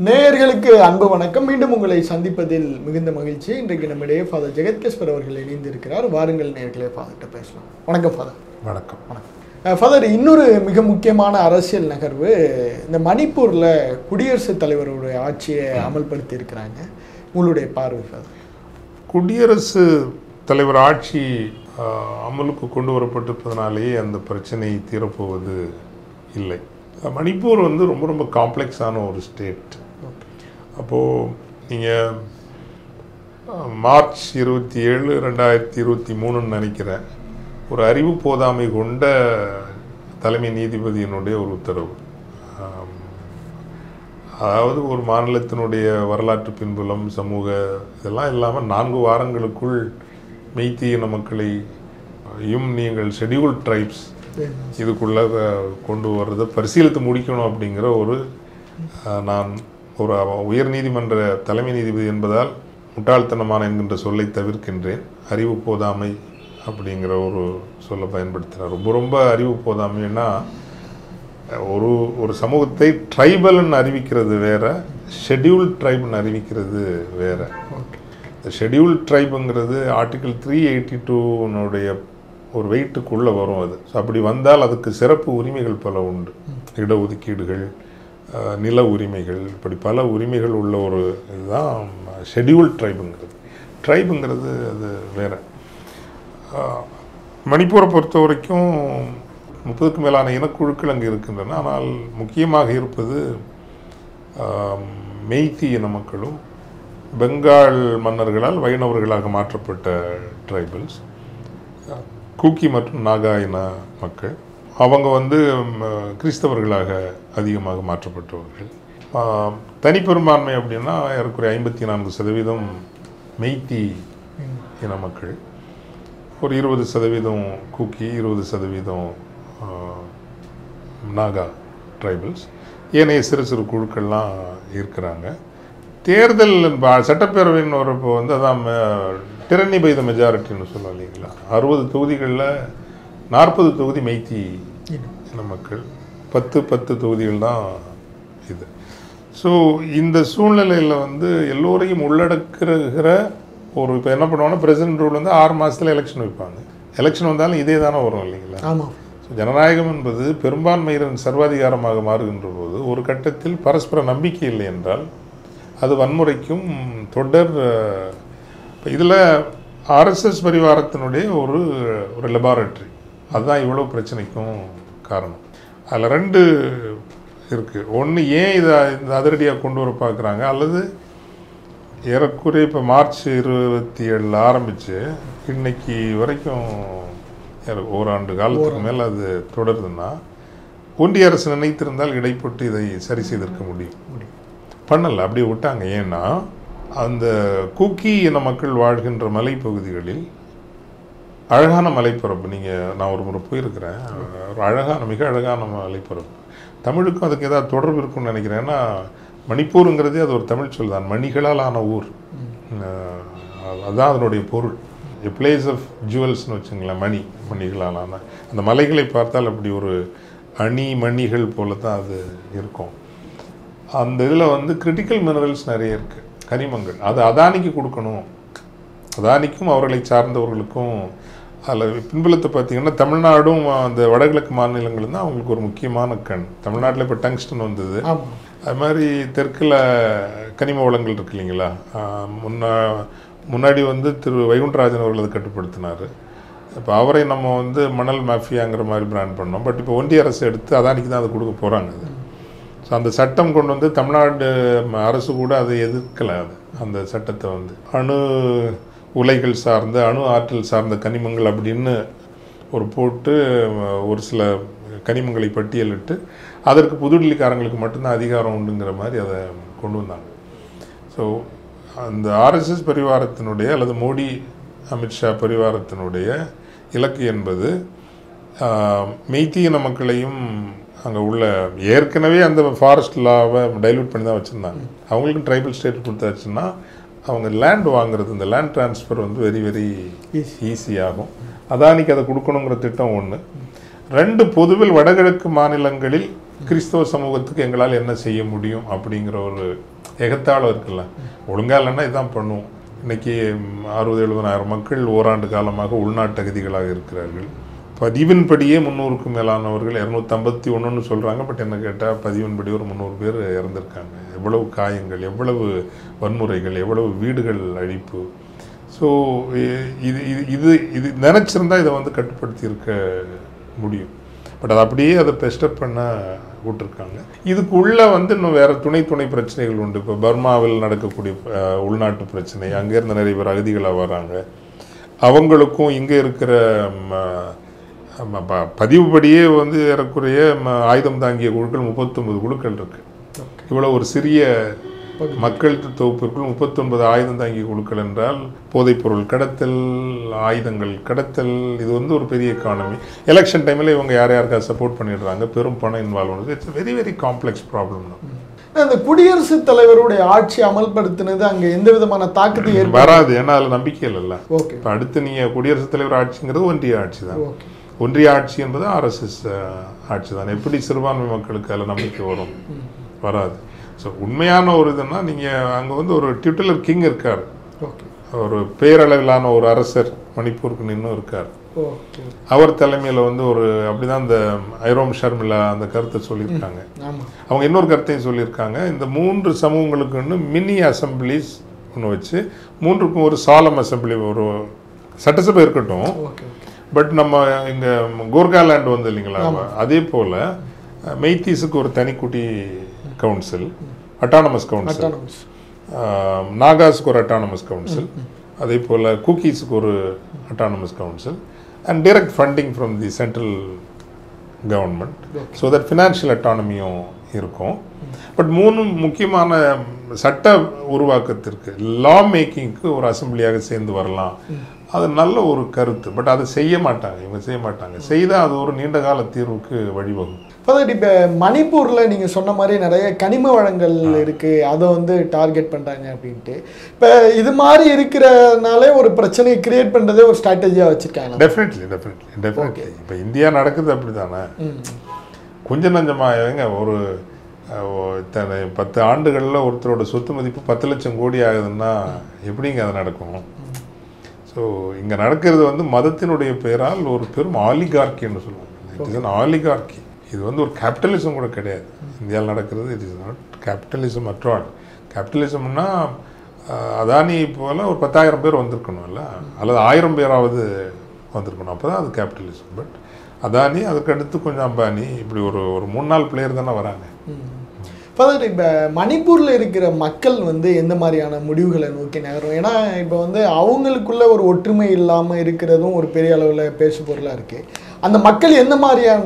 நேயர்களுக்கு அன்பு வணக்கம். மீண்டும் உங்களை சந்திப்பதில் மிகுந்த மகிழ்ச்சி. இன்றைக்கு நம்மிடையே ஃபாதர் ஜெகத்கேஸ்வர் அவர்கள் இணைந்திருக்கிறார். வாருங்கள் நேயர்களே, ஃபாதர்கிட்ட பேசலாம். வணக்கம் ஃபாதர். வணக்கம். வணக்கம் ஃபாதர். இன்னொரு மிக முக்கியமான அரசியல் நகர்வு, இந்த மணிப்பூரில் குடியரசுத் தலைவருடைய ஆட்சியை அமல்படுத்தி இருக்கிறாங்க. உங்களுடைய பார்வை ஃபாதர்? குடியரசு தலைவர் ஆட்சி அமலுக்கு கொண்டு வரப்பட்டிருப்பதனாலேயே அந்த பிரச்சனை தீரப்போவது இல்லை. மணிப்பூர் வந்து ரொம்ப ரொம்ப காம்ப்ளெக்ஸான ஒரு ஸ்டேட். அப்போது நீங்கள் மார்ச் 27, 2023 நினைக்கிறேன், ஒரு அறிவு போதாமை கொண்ட தலைமை நீதிபதியினுடைய ஒரு உத்தரவு. அதாவது ஒரு மாநிலத்தினுடைய வரலாற்று பின்புலம், சமூக இதெல்லாம் இல்லாமல் 4 வாரங்களுக்குள் மெய்த்தீன மக்களையும் நீங்கள் ஷெட்யூல்ட் ட்ரைப்ஸ் இதுக்குள்ளே கொண்டு வர்றதை பரிசீலித்து முடிக்கணும் அப்படிங்கிற நான் ஒரு உயர் நீதிமன்ற தலைமை நீதிபதி என்பதால் முட்டாள்தனமான என்கின்ற சொல்லை தவிர்க்கின்றேன். அறிவு போதாமை அப்படிங்கிற ஒரு சொல்லை பயன்படுத்துகிறார். ரொம்ப ரொம்ப அறிவு போதாமைன்னா, ஒரு சமூகத்தை ட்ரைபல்னு அறிவிக்கிறது வேற, ஷெட்யூல் ட்ரைப்னு அறிவிக்கிறது வேற. ஷெட்யூல் ட்ரைபுங்கிறது ஆர்டிகிள் 382 ஒரு வெயிட்டுக்குள்ளே வரும். அது அப்படி வந்தால் அதுக்கு சிறப்பு உரிமைகள் பல உண்டு. இடஒதுக்கீடுகள், நில உரிமைகள், இப்படி பல உரிமைகள் உள்ள ஒரு இதுதான் ஷெட்யூல் ட்ரைபுங்கிறது அது வேறு. மணிப்பூரை பொறுத்த வரைக்கும் 30க்கும் மேலான இனக்குழுக்கள் அங்கே இருக்கின்றன. ஆனால் முக்கியமாக இருப்பது மெய்த்தி இன மக்களும் பெங்கால் மன்னர்களால் வைணவர்களாக மாற்றப்பட்ட ட்ரைபல்ஸ், கூக்கி மற்றும் நாகா இன மக்கள். அவங்க வந்து கிறிஸ்தவர்களாக அதிகமாக மாற்றப்பட்டவர்கள். தனிப்பெரும்பான்மை அப்படின்னா ஏறக்குறைய 54% மெய்த்தி இன மக்கள், ஒரு 20% கூக்கி, 20% நாகா ட்ரைபல்ஸ், ஏனைய சிறு சிறு குழுக்கள்லாம் இருக்கிறாங்க. தேர்தல் சட்டப்பேரவைன்னு வரப்போ வந்து அதான் டிரன்னி பை த மெஜாரிட்டின்னு சொல்லுவோம் இல்லைங்களா. 60 தொகுதிகளில் 40 தொகுதி மெய்த்தி இன மக்கள், 10 தொகுதிகள் தான் இது. ஸோ இந்த சூழ்நிலையில் வந்து எல்லோரையும் உள்ளடக்குகிற ஒரு, இப்போ என்ன பண்ணுவாங்கன்னா, பிரசிடென்ட் ரூல் வந்து 6 மாதத்தில் எலெக்ஷன் வைப்பாங்க. எலெக்ஷன் வந்தாலும் இதே தானே வரும் இல்லைங்களா. ஆமாம். ஸோ ஜனநாயகம் என்பது பெரும்பான்மையினரின் சர்வாதிகாரமாக மாறுகின்ற போது ஒரு கட்டத்தில் பரஸ்பர நம்பிக்கை இல்லை என்றால் அது வன்முறைக்கும் தொடர். இதில் ஆர்எஸ்எஸ் பரிவாரத்தினுடைய ஒரு லெபார்டரி, அதுதான் இவ்வளோ பிரச்சனைக்கும் காரணம். அதில் 2 இருக்குது. ஒன்று, ஏன் இந்த அதிரடியாக கொண்டு வர பார்க்குறாங்க, அல்லது ஏறக்குறைய இப்போ மார்ச் 27 ஆரம்பித்து இன்னைக்கு வரைக்கும் ஓராண்டு காலத்துக்கு மேலே அது தொடருதுன்னா, ஒன்றிய அரசு நினைத்திருந்தால் இடைப்பட்டு இதை சரி செய்திருக்க முடியும். பண்ணலை, அப்படியே விட்டாங்க. ஏன்னா அந்த கூக்கி இன மக்கள் வாழ்கின்ற மலைப்பகுதிகளில் அழகான மலைப்பரப்பு, நான் ஒரு முறை போயிருக்கிறேன், மிக அழகான மலைப்பரப்பு. தமிழுக்கும் அதுக்கு ஏதாவது தொடர்பு இருக்குன்னு நினைக்கிறேன். ஏன்னா மணிப்பூருங்கிறதே அது ஒரு தமிழ் சொல் தான், மணிகளால் ஆன ஊர், அதுதான் அதனுடைய பொருள். எ பிளேஸ் ஆஃப் ஜுவல்ஸ்னு வச்சுங்களேன். மணிகளால் ஆன அந்த மலைகளை பார்த்தால் அப்படி ஒரு மணிகள் போல தான் அது இருக்கும். அந்த இதில் வந்து கிரிட்டிக்கல் மினரல்ஸ் நிறைய இருக்குது, கனிமங்கள். அது அதானிக்கு கொடுக்கணும், அதானிக்கும் அவர்களை சார்ந்தவர்களுக்கும். அதில் பின்புலத்தை பார்த்திங்கன்னா தமிழ்நாடும் அந்த வடகிழக்கு மாநிலங்கள் தான் அவங்களுக்கு ஒரு முக்கியமான கண். தமிழ்நாட்டில் இப்போ டங்ஸ்டன் வந்தது, அது மாதிரி தெற்கில் கனிம வளங்கள் இருக்கு இல்லைங்களா. முன்னாடி வந்து திரு வைகுண்டராஜன் அவர்கள் அதை கட்டுப்படுத்தினார். இப்போ அவரை நம்ம வந்து மணல் மாஃபியாங்கிற மாதிரி பிராண்ட் பண்ணோம். பட் இப்போ ஒன்றிய அரசு எடுத்து அதானிக்கு தான் அதை கொடுக்க போகிறாங்க. அது ஸோ அந்த சட்டம் கொண்டு வந்து தமிழ்நாடு அரசு கூட அதை எதிர்க்கலை. அந்த சட்டத்தை வந்து அணு உலைகள் சார்ந்த, அணு ஆற்றல் சார்ந்த கனிமங்கள் அப்படின்னு போட்டு ஒரு சில கனிமங்களை பட்டியலிட்டு அதற்கு புதுடில்லிக்காரங்களுக்கு மட்டும்தான் அதிகாரம் உண்டுங்கிற மாதிரி அதை கொண்டு வந்தாங்க. ஸோ அந்த ஆர்எஸ்எஸ் பரிவாரத்தினுடைய அல்லது மோடி அமித்ஷா பரிவாரத்தினுடைய இலக்கு என்பது மெய்த்தி இன மக்களையும் அங்கே உள்ள ஏற்கனவே அந்த ஃபாரஸ்ட் லாவை டைல்யூட் பண்ணி தான் வச்சுருந்தாங்க. அவங்களுக்கும் ட்ரைபல் ஸ்டேட் கொடுத்தாச்சுன்னா அவங்க லேண்ட் வாங்குறது, இந்த லேண்ட் ட்ரான்ஸ்ஃபர் வந்து வெரி வெரி ஈஸியாகும். அதானிக்கு அதை கொடுக்கணுங்கிற திட்டம் ஒன்று. 2, பொதுவில் வடகிழக்கு மாநிலங்களில் கிறிஸ்தவ சமூகத்துக்கு எங்களால் என்ன செய்ய முடியும் அப்படிங்கிற ஒரு எகத்தாளம் இருக்குல்ல, ஒழுங்கா இல்லைன்னா இதான் பண்ணுவோம். இன்றைக்கி 60-70,000 மக்கள் ஓராண்டு காலமாக உள்நாட்டு அகதிகளாக இருக்கிறார்கள். பதிவின்படியே 300க்கும் மேலானவர்கள் 251ன்னு சொல்கிறாங்க. பட் என்ன கேட்டால் பதிவின்படி ஒரு 300 பேர் இறந்துருக்காங்க. எவ்வளவு காயங்கள், எவ்வளவு வன்முறைகள், எவ்வளவு வீடுகள் அழிப்பு. ஸோ இது இது இது இது நினச்சிருந்தா இதை வந்து கட்டுப்படுத்தி இருக்க முடியும். பட் அது அப்படியே அதை பெஸ்டப் பண்ண விட்டுருக்காங்க. இதுக்குள்ளே வந்து இன்னும் வேறு துணை பிரச்சனைகள் உண்டு. இப்போ பர்மாவில் நடக்கக்கூடிய உள்நாட்டு பிரச்சனை, அங்கேருந்து நிறைய பேர் அகதிகளாக வராங்க. அவங்களுக்கும் இங்கே இருக்கிற பதிவுபடியே வந்து ஏறக்குறைய ஆயுதம் தாங்கிய குழுக்கள் 39 குழுக்கள் இருக்குது. இவ்வளோ ஒரு சிறிய மக்கள் தொகுப்பிற்குள் 39 ஆயுதம் தாங்கிய குழுக்கள் என்றால் போதைப்பொருள் கடத்தல், ஆயுதங்கள் கடத்தல், இது வந்து ஒரு பெரிய எக்கானமி. எலெக்ஷன் டைமில் இவங்க யாருக்காவது சப்போர்ட் பண்ணிடுறாங்க, பெரும் பணம் இன்வால்வ் ஆனது. It's very very complex problem தான். அந்த குடியரசுத் தலைவருடைய ஆட்சி அமல்படுத்தினது அங்கே எந்த விதமான தாக்கத்தை வராது. ஏன்னா அதில் நம்பிக்கை இல்லைல்ல. ஓகே, இப்போ அடுத்து நீங்கள் குடியரசுத் தலைவர் ஆட்சிங்கிறது ஒன்றிய ஆட்சி தான். ஒன்றிய ஆட்சி என்பது RSS ஆட்சி தான். எப்படி சிறுபான்மை மக்களுக்கு அதில் நம்பிக்கை வரும்? வராது. ஸோ உண்மையான ஒரு இதுன்னா நீங்கள் அங்கே வந்து ஒரு டியூட்டலர் கிங் இருக்கார், ஒரு பேரளவிலான ஒரு அரசர் மணிப்பூருக்கு இன்னும் இருக்கார். அவர் தலைமையில் வந்து ஒரு அப்படிதான் இந்த ஐரோம் ஷர்மிளா அந்த கருத்தை சொல்லியிருக்காங்க. அவங்க இன்னொரு கருத்தையும் சொல்லியிருக்காங்க. இந்த 3 சமூகங்களுக்கு மினி அசம்பிளிஸ் ஒன்று வச்சு 3க்கும் ஒரு சாலம் அசம்பிளி, ஒரு சட்டசபை இருக்கட்டும். பட் நம்ம இங்கே கோர்காலேண்ட் வந்து இல்லைங்களா, அதே போல் மெய்த்தீஸுக்கு ஒரு தனிக்குட்டி கவுன்சில், அட்டானமஸ் கவுன்சில், நாகாஸுக்கு ஒரு அட்டானமஸ் கவுன்சில், அதே போல் குக்கீஸுக்கு ஒரு autonomous council, and direct funding from the central government. So that financial அட்டானமியும் இருக்கும். பட் 3 முக்கியமான சட்ட உருவாக்கத்திற்கு, லா மேக்கிங்க்கு ஒரு அசம்பிளியாக சேர்ந்து வரலாம். அது நல்ல ஒரு கருத்து. பட் அதை செய்ய மாட்டாங்க, இவங்க செய்ய மாட்டாங்க. செய்தால் அது ஒரு நீண்ட கால தீர்வுக்கு வழிவகும். இப்போ மணிப்பூரில் நீங்கள் சொன்ன மாதிரி நிறைய கனிம வளங்கள் இருக்குது, அதை வந்து டார்கெட் பண்ணுறாங்க அப்படின்ட்டு. இப்போ இது மாதிரி இருக்கிறனாலே ஒரு பிரச்சனையை கிரியேட் பண்ணுறதே ஒரு ஸ்ட்ராட்டஜியாக வச்சுருக்காங்க. டெஃபினெட்லி. இப்போ இந்தியா நடக்குது அப்படி தானே. கொஞ்சம் நஞ்சமாக ஒரு 10 ஆண்டுகளில் ஒருத்தரோட சொத்து மதிப்பு 10 லட்சம் கோடி ஆகுதுன்னா எப்படிங்க அது நடக்கும்? ஸோ இங்கே நடக்கிறது வந்து மதத்தினுடைய பெயரால் ஒரு பெரும் ஆலிகார்கின்னு சொல்லுவாங்க. It is an oligarchy. இது வந்து ஒரு கேபிட்டலிசம் கூட கிடையாது இந்தியாவில் நடக்கிறது. It is not capitalism at all. கேபிட்டலிசம்னா அதானி போல் ஒரு 10,000 பேர் வந்திருக்கணும் இல்லை, அல்லது 1000 பேராவது வந்திருக்கணும், அப்போ தான் அது கேபிட்டலிசம். பட் அதானி, அதுக்கடுத்து கொஞ்சம் அம்பானி, இப்படி ஒரு 3-4 பிளேயர் தானே வராங்க. இப்போ மணிப்பூரில் இருக்கிற மக்கள் வந்து எந்த மாதிரியான முடிவுகளை நோக்கி நகரும்? ஏன்னா இப்போ வந்து அவங்களுக்குள்ள ஒரு ஒற்றுமை இல்லாமல் இருக்கிறதும் ஒரு பெரிய அளவில் பேசு பொருளாக இருக்குது. அந்த மக்கள் எந்த மாதிரியான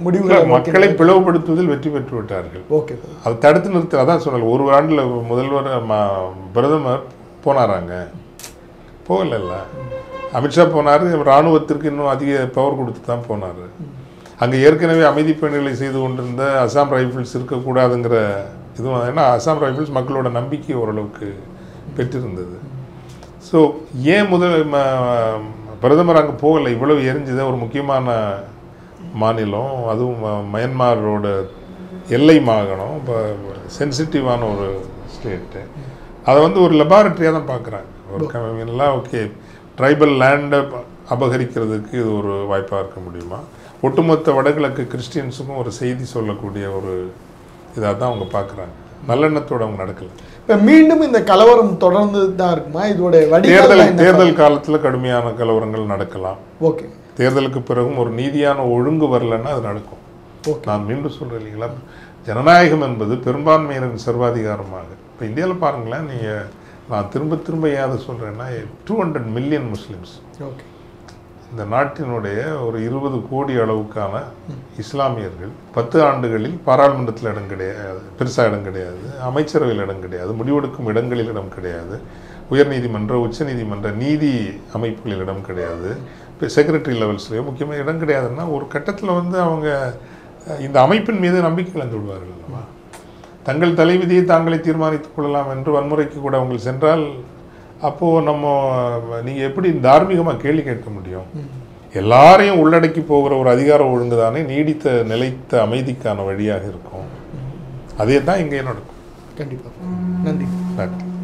முடிவுகளை? மக்களை பிளவுபடுத்துவதில் வெற்றி பெற்று விட்டார்கள். ஓகே, அதை தடுத்து நிறுத்த, அதான் சொன்னாங்க. ஒரு ஆண்டில் முதல்வர் பிரதமர் போனாராங்க, போகல. அமித்ஷா போனார், இராணுவத்திற்கு இன்னும் அதிக பவர் கொடுத்து தான் போனார். அங்கே ஏற்கனவே அமைதி பணிகளை செய்து கொண்டிருந்த அசாம் ரைஃபிள்ஸ் இருக்கக்கூடாதுங்கிற இதுவும், ஏன்னா அசாம் ரைஃபிள்ஸ் மக்களோட நம்பிக்கை ஓரளவுக்கு பெற்றிருந்தது. ஸோ ஏன் பிரதமர் அங்கே போகலை? இவ்வளவு எரிஞ்சுத ஒரு முக்கியமான மாநிலம், அதுவும் மயன்மாரோட எல்லை மாகாணம், இப்போ சென்சிட்டிவான ஒரு ஸ்டேட்டு. அதை வந்து ஒரு லெபார்டரியாக தான் பார்க்குறாங்க. ஒரு எல்லாம் ஓகே, ட்ரைபல் லேண்டை அபகரிக்கிறதுக்கு இது ஒரு வாய்ப்பாக இருக்க முடியுமா? ஒட்டுமொத்த வடகிழக்கு கிறிஸ்டியன்ஸுக்கும் ஒரு செய்தி சொல்லக்கூடிய ஒரு இதாக தான் அவங்க பார்க்குறாங்க. நல்லெண்ணத்தோடு அவங்க நடக்கலை. இப்போ மீண்டும் இந்த கலவரம் தொடர்ந்து தான் இருக்குமா? இதோட தேர்தல் காலத்தில் கடுமையான கலவரங்கள் நடக்கலாம். ஓகே, தேர்தலுக்கு பிறகும் ஒரு நீதியான ஒழுங்கு வரலைன்னா அது நடக்கும். நான் மீண்டும் சொல்கிறேன் இல்லைங்களா, ஜனநாயகம் என்பது பெரும்பான்மையினரின் சர்வாதிகாரமாக. இப்போ இந்தியாவில் பாருங்களேன், நான் திரும்ப ஏன் அதை சொல்கிறேன்னா, 200 மில்லியன் முஸ்லிம்ஸ். ஓகே, இந்த நாட்டினுடைய ஒரு 20 கோடி அளவுக்கான இஸ்லாமியர்கள் 10 ஆண்டுகளில் பாராளுமன்றத்தில் இடம் கிடையாது, பெருசாக இடம் கிடையாது, அமைச்சரவையில் இடம் கிடையாது, முடிவெடுக்கும் இடங்களில் இடம் கிடையாது, உயர்நீதிமன்ற உச்சநீதிமன்ற நீதி அமைப்புகளில் இடம் கிடையாது, இப்போ செக்ரட்டரி லெவல்ஸ்லேயோ முக்கியமாக இடம் கிடையாதுன்னா ஒரு கட்டத்தில் வந்து அவங்க இந்த அமைப்பின் மீது நம்பிக்கை இழந்து விடுவார்கள் அல்லவா? தங்கள் தலைவிதியை தாங்களே தீர்மானித்துக் கொள்ளலாம் என்று வன்முறைக்கு கூட அவங்க சென்றால் அப்போது நீங்கள் எப்படி தார்மீகமாக கேள்வி கேட்க முடியும்? எல்லாரையும் உள்ளடக்கி போகிற ஒரு அதிகார ஒழுங்கு தானே நீடித்த நிலைத்த அமைதிக்கான வழியாக இருக்கும். அதே தான் இங்கே நடக்கும். கண்டிப்பாக. நன்றி. நன்றி.